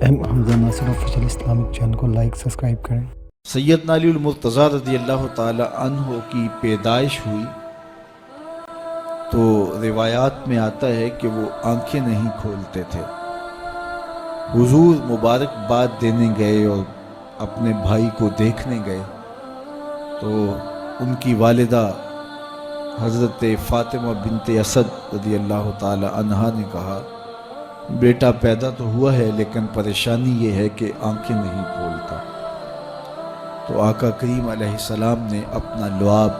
M حمزہ ناصر official Islamic channel کو like subscribe کریں۔ سیدنا علی المرتضیٰ رضی اللہ تعالی عنہ کی پیدائش ہوئی تو روایات میں آتا ہے کہ وہ آنکھیں نہیں کھولتے تھے۔ حضور مبارکباد دینے گئے اور اپنے بھائی کو دیکھنے گئے تو ان کی والدہ حضرت فاطمہ بنت اسد رضی اللہ تعالی عنہا نے کہا بیٹا پیدا تو ہوا ہے لیکن پریشانی یہ ہے کہ آنکھیں نہیں کھولتا۔ تو آقا کریم علیہ السلام نے اپنا لعاب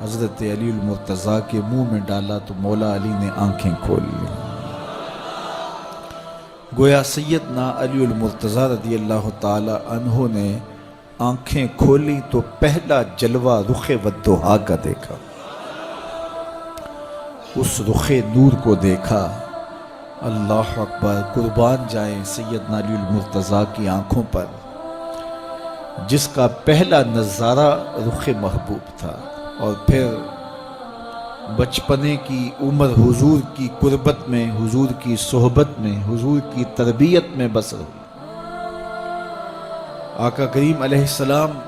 حضرت علی المرتضیٰ کے منہ میں ڈالا تو مولا علی نے آنکھیں کھول لی۔ گویا سیدنا علی المرتضیٰ رضی اللہ تعالی عنہ نے آنکھیں کھولی تو پہلا جلوہ رخ والضحیٰ کا دیکھا۔ اس رخ نور کو دیکھا، اللہ اکبر، قربان جائیں سیدنا علی المرتضیٰ کی آنکھوں پر جس کا پہلا نظارہ رخ محبوب تھا، اور پھر بچپنے کی عمر حضور کی قربت میں، حضور کی صحبت میں، حضور کی تربیت میں بسر ہوئی۔ آقا کریم علیہ السلام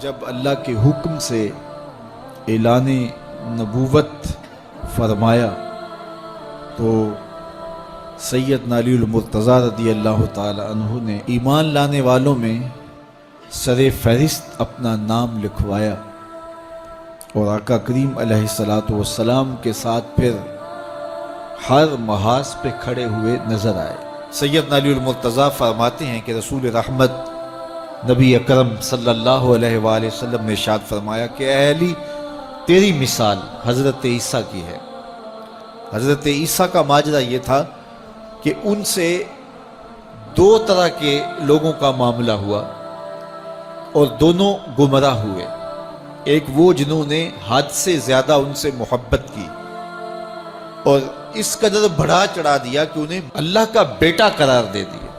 جب اللہ کے حکم سے اعلان نبوت فرمایا تو سیدنا علی المرتضیٰ رضی اللہ تعالی عنہ نے ایمان لانے والوں میں سر فہرست اپنا نام لکھوایا، اور آقا کریم علیہ السلام کے ساتھ پھر ہر محاذ پہ کھڑے ہوئے نظر آئے۔ سیدنا علی المرتضیٰ فرماتے ہیں کہ رسول رحمت نبی اکرم صلی اللہ علیہ وآلہ وسلم نے ارشاد فرمایا کہ اے علی تیری مثال حضرت عیسیٰ کی ہے۔ حضرت عیسیٰ کا ماجرا یہ تھا کہ ان سے دو طرح کے لوگوں کا معاملہ ہوا اور دونوں گمراہ ہوئے۔ ایک وہ جنہوں نے حد سے زیادہ ان سے محبت کی اور اس قدر بڑھا چڑھا دیا کہ انہیں اللہ کا بیٹا قرار دے دیا،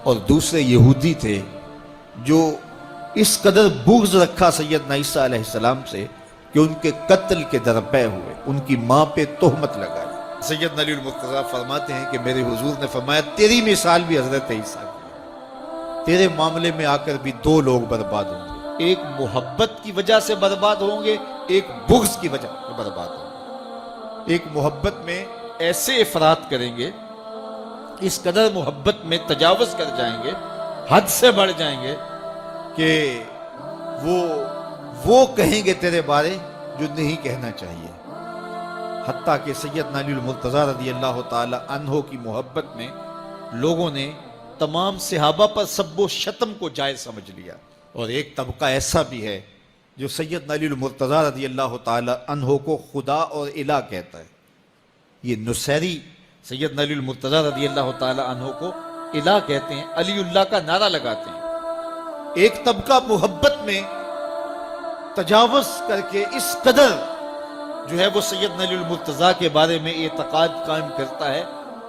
اور دوسرے یہودی تھے جو اس قدر بغض رکھا سیدنا عیسیٰ علیہ السلام سے کہ ان کے قتل کے درپے ہوئے، ان کی ماں پہ تہمت لگائی۔ سیدنا علی المرتضیٰ فرماتے ہیں کہ میرے حضور نے فرمایا تیری مثال بھی حضرت عیسیٰ کی ہے، تیرے معاملے میں آ کر بھی دو لوگ برباد ہوں گے، ایک محبت کی وجہ سے برباد ہوں گے، ایک بغض کی وجہ سے برباد ہوں گے۔ ایک محبت میں ایسے افراط کریں گے، اس قدر محبت میں تجاوز کر جائیں گے، حد سے بڑھ جائیں گے کہ وہ کہیں گے تیرے بارے جو نہیں کہنا چاہیے۔ حتیٰ کہ سیدنا علی المرتضیٰ رضی اللہ تعالی عنہ کی محبت میں لوگوں نے تمام صحابہ پر سب و شتم کو جائز سمجھ لیا، اور ایک طبقہ ایسا بھی ہے جو سیدنا علی المرتضیٰ رضی اللہ تعالی عنہ کو خدا اور الہ کہتا ہے۔ یہ نصیری سیدنا علی المرتضیٰ رضی اللہ تعالی عنہ کو الہ کہتے ہیں، علی اللہ کا نعرہ لگاتے ہیں۔ ایک طبقہ محبت میں تجاوز کر کے اس قدر جو ہے وہ سیدنا علی المرتضیٰ کے بارے میں اعتقاد قائم کرتا ہے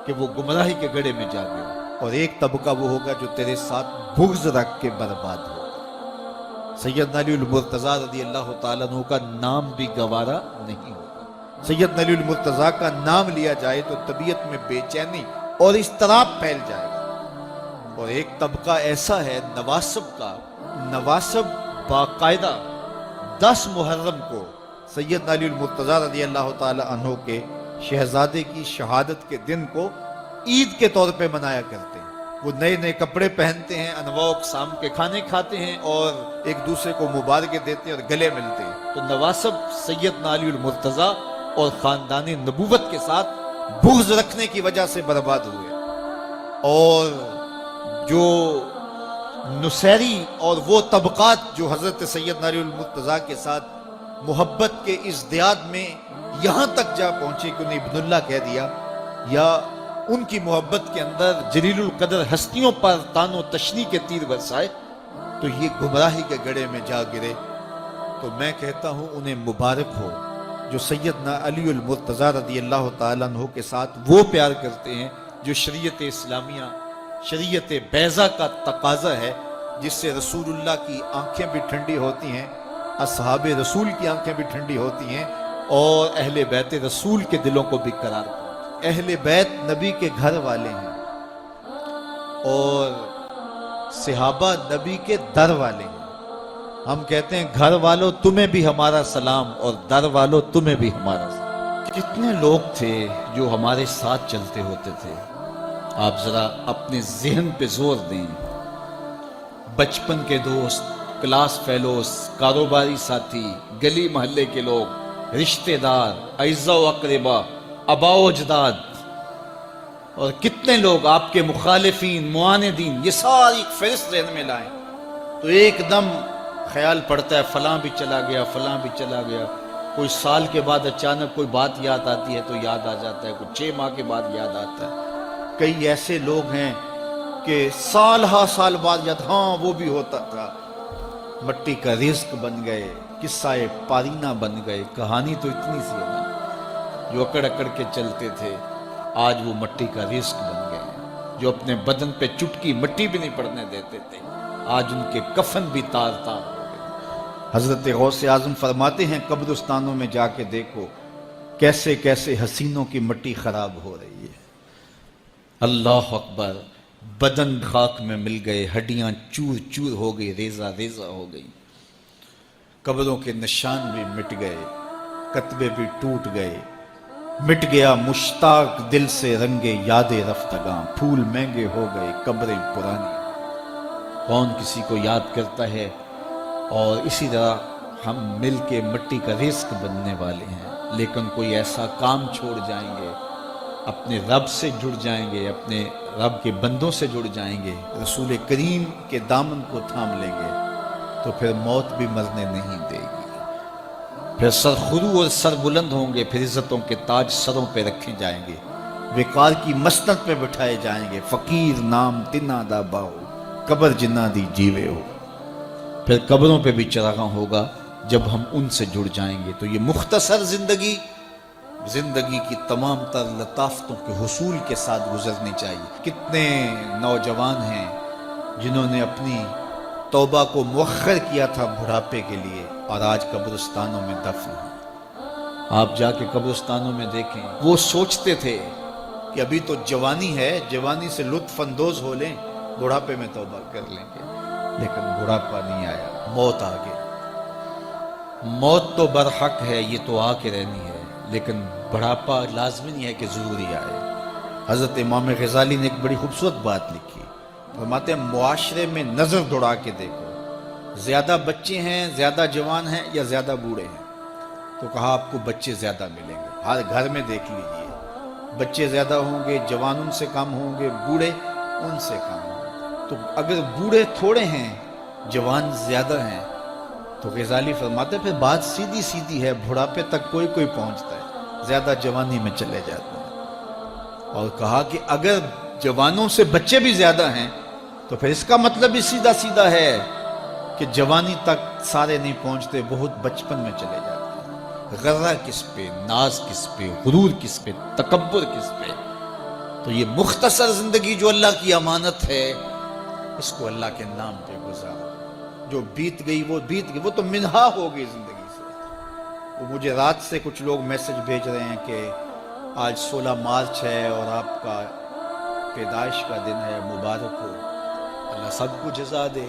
کہ وہ گمراہی کے گڑھے میں جا گیا، اور ایک طبقہ وہ ہوگا جو تیرے ساتھ بغض رکھ کے برباد ہوگا۔ سیدنا علی المرتضیٰ رضی اللہ تعالیٰ عنہ کا نام بھی گوارا نہیں ہوگا۔ سیدنا علی المرتضیٰ کا نام لیا جائے تو طبیعت میں بے چینی اور اضطراب پھیل جائے گا۔ اور ایک طبقہ ایسا ہے نواسب کا، نواسب باقاعدہ 10 محرم کو سیدنا علی المرتضیٰ رضی اللہ تعالی عنہ کے شہزادے کی شہادت کے دن کو عید کے طور پہ منایا کرتے ہیں۔ وہ نئے نئے کپڑے پہنتے ہیں، انواع و اقسام کے کھانے کھاتے ہیں اور ایک دوسرے کو مبارکیں دیتے ہیں اور گلے ملتے ہیں۔ تو نواسب سیدنا علی المرتضیٰ اور خاندان نبوت کے ساتھ بغض رکھنے کی وجہ سے برباد ہوئے، اور جو نصیری اور وہ طبقات جو حضرت سیدنا علی المرتضیٰ کے ساتھ محبت کے ازدیاد میں یہاں تک جا پہنچے کہ انہیں ابن اللہ کہہ دیا، یا ان کی محبت کے اندر جلیل القدر ہستیوں پر تان و تشنی کے تیر برسائے، تو یہ گمراہی کے گڑھے میں جا گرے۔ تو میں کہتا ہوں انہیں مبارک ہو جو سیدنا علی المرتضیٰ رضی اللہ تعالیٰ عنہ کے ساتھ وہ پیار کرتے ہیں جو شریعت اسلامیہ، شریعت بیضا کا تقاضا ہے، جس سے رسول اللہ کی آنکھیں بھی ٹھنڈی ہوتی ہیں، اصحاب رسول کی آنکھیں بھی ٹھنڈی ہوتی ہیں، اور اہل بیت رسول کے دلوں کو بھی قرار پہنچتا ہے۔ اہل بیت نبی کے گھر والے ہیں، اور صحابہ نبی کے در والے ہیں. ہم کہتے ہیں گھر والوں تمہیں بھی ہمارا سلام اور در والوں تمہیں بھی ہمارا سلام. کتنے لوگ تھے جو ہمارے ساتھ چلتے ہوتے تھے. آپ ذرا اپنے ذہن پہ زور دیں. بچپن کے دوست، کلاس فیلوز، کاروباری ساتھی، گلی محلے کے لوگ، رشتہ دار، اعزاء و اقربا، آباء و اجداد، اور کتنے لوگ آپ کے مخالفین، معاندین، یہ ساری فہرست ذہن میں لائیں تو ایک دم خیال پڑتا ہے فلاں بھی چلا گیا، فلاں بھی چلا گیا. کوئی سال کے بعد اچانک کوئی بات یاد آتی ہے تو یاد آ جاتا ہے، کوئی 6 ماہ کے بعد یاد آتا ہے. کئی ایسے لوگ ہیں کہ سال ہا سال بعد یاد، ہاں وہ بھی ہوتا تھا. مٹی کا رزق بن گئے، قصہ پارینہ بن گئے. کہانی تو اتنی سی ہے نا، جو اکڑ اکڑ کے چلتے تھے آج وہ مٹی کا رزق بن گئے. جو اپنے بدن پہ چٹکی مٹی بھی نہیں پڑنے دیتے تھے آج ان کے کفن بھی تار تار ہو گئے. حضرت غوث اعظم فرماتے ہیں قبرستانوں میں جا کے دیکھو کیسے کیسے حسینوں کی مٹی خراب ہو رہی ہے. اللہ اکبر. بدن خاک میں مل گئے، ہڈیاں چور چور ہو گئی، ریزہ ریزہ ہو گئی. قبروں کے نشان بھی مٹ گئے، کتبے بھی ٹوٹ گئے. مٹ گیا مشتاق دل سے رنگے یاد رفتگاں. پھول مہنگے ہو گئے، قبریں پرانی. کون کسی کو یاد کرتا ہے؟ اور اسی طرح ہم مل کے مٹی کا رزق بننے والے ہیں، لیکن کوئی ایسا کام چھوڑ جائیں گے، اپنے رب سے جڑ جائیں گے، اپنے رب کے بندوں سے جڑ جائیں گے، رسول کریم کے دامن کو تھام لیں گے تو پھر موت بھی مرنے نہیں دے گی. پھر سر خرو اور سر بلند ہوں گے، پھر عزتوں کے تاج سروں پہ رکھے جائیں گے، وقار کی مسند پہ بٹھائے جائیں گے. فقیر نام تنا دا باہو، قبر جنہ دی جیوے ہو. پھر قبروں پہ بھی چراغاں ہوگا جب ہم ان سے جڑ جائیں گے. تو یہ مختصر زندگی کی تمام تر لطافتوں کے حصول کے ساتھ گزرنی چاہیے. کتنے نوجوان ہیں جنہوں نے اپنی توبہ کو مؤخر کیا تھا بڑھاپے کے لیے اور آج قبرستانوں میں دفن ہیں. آپ جا کے قبرستانوں میں دیکھیں، وہ سوچتے تھے کہ ابھی تو جوانی ہے، جوانی سے لطف اندوز ہو لیں، بڑھاپے میں توبہ کر لیں گے. لیکن بڑھاپا نہیں آیا، موت آ گئی. موت تو برحق ہے، یہ تو آ کے رہنی ہے، لیکن بڑھاپا لازمی نہیں ہے کہ ضروری آئے. حضرت امام غزالی نے ایک بڑی خوبصورت بات لکھی. فرماتے ہیں معاشرے میں نظر دوڑا کے دیکھو، زیادہ بچے ہیں، زیادہ جوان ہیں یا زیادہ بوڑھے ہیں؟ تو کہا آپ کو بچے زیادہ ملیں گے. ہر گھر میں دیکھ لیجئے، بچے زیادہ ہوں گے، جوان ان سے کم ہوں گے، بوڑھے ان سے کم ہوں گے. تو اگر بوڑھے تھوڑے ہیں، جوان زیادہ ہیں، تو غزالی فرماتے ہیں پھر بات سیدھی سیدھی ہے، بڑھاپے تک کوئی کوئی پہنچتا ہے، زیادہ جوانی میں چلے جاتے ہیں. اور کہا کہ اگر جوانوں سے بچے بھی زیادہ ہیں تو پھر اس کا مطلب بھی سیدھا سیدھا ہے کہ جوانی تک سارے نہیں پہنچتے، بہت بچپن میں چلے جاتے ہیں. غرہ کس پہ، ناز کس پہ، غرور کس پہ، تکبر کس پہ؟ تو یہ مختصر زندگی جو اللہ کی امانت ہے، اس کو اللہ کے نام پہ گزارو. جو بیت گئی وہ بیت گئی، وہ تو منہا ہو گئی زندگی سے. وہ مجھے رات سے کچھ لوگ میسج بھیج رہے ہیں کہ آج 16 مارچ ہے اور آپ کا پیدائش کا دن ہے، مبارک ہو، اللہ سب کو جزا دے.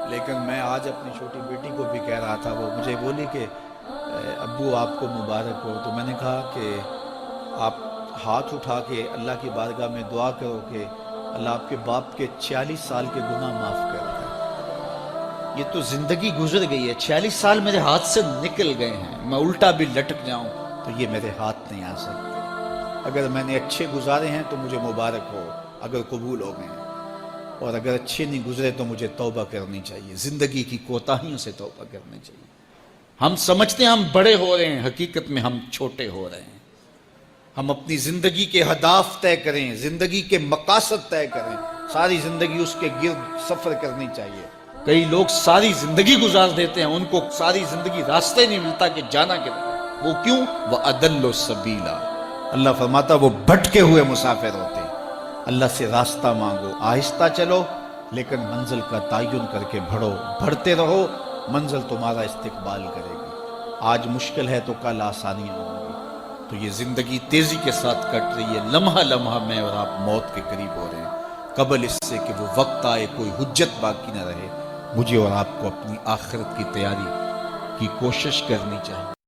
لیکن میں آج اپنی چھوٹی بیٹی کو بھی کہہ رہا تھا، وہ مجھے بولی کہ ابو آپ کو مبارک ہو. تو میں نے کہا کہ آپ ہاتھ اٹھا کے اللہ کی بارگاہ میں دعا کرو کہ اللہ آپ کے باپ کے 46 سال کے گناہ معاف کر دے. یہ تو زندگی گزر گئی ہے، 46 سال میرے ہاتھ سے نکل گئے ہیں. میں الٹا بھی لٹک جاؤں تو یہ میرے ہاتھ نہیں آ سکتے. اگر میں نے اچھے گزارے ہیں تو مجھے مبارک ہو اگر قبول ہو گئے ہیں، اور اگر اچھے نہیں گزرے تو مجھے توبہ کرنی چاہیے. زندگی کی کوتاہیوں سے توبہ کرنی چاہیے. ہم سمجھتے ہیں ہم بڑے ہو رہے ہیں، حقیقت میں ہم چھوٹے ہو رہے ہیں. ہم اپنی زندگی کے اہداف طے کریں، زندگی کے مقاصد طے کریں. ساری زندگی اس کے گرد سفر کرنی چاہیے. کئی لوگ ساری زندگی گزار دیتے ہیں، ان کو ساری زندگی راستے نہیں ملتا کہ جانا کدھر. وہ کیوں؟ وَأَضَلُّ السَّبِيلَ. اللہ فرماتا وہ بھٹکے ہوئے مسافر ہوتے ہیں. اللہ سے راستہ مانگو، آہستہ چلو لیکن منزل کا تعین کر کے بڑھو. بڑھتے رہو، منزل تمہارا استقبال کرے گی. آج مشکل ہے تو کل آسانیاں ہوں گی. تو یہ زندگی تیزی کے ساتھ کٹ رہی ہے، لمحہ لمحہ میں اور آپ موت کے قریب ہو رہے ہیں. قبل اس سے کہ وہ وقت آئے کوئی حجت باقی نہ رہے، مجھے اور آپ کو اپنی آخرت کی تیاری کی کوشش کرنی چاہیے۔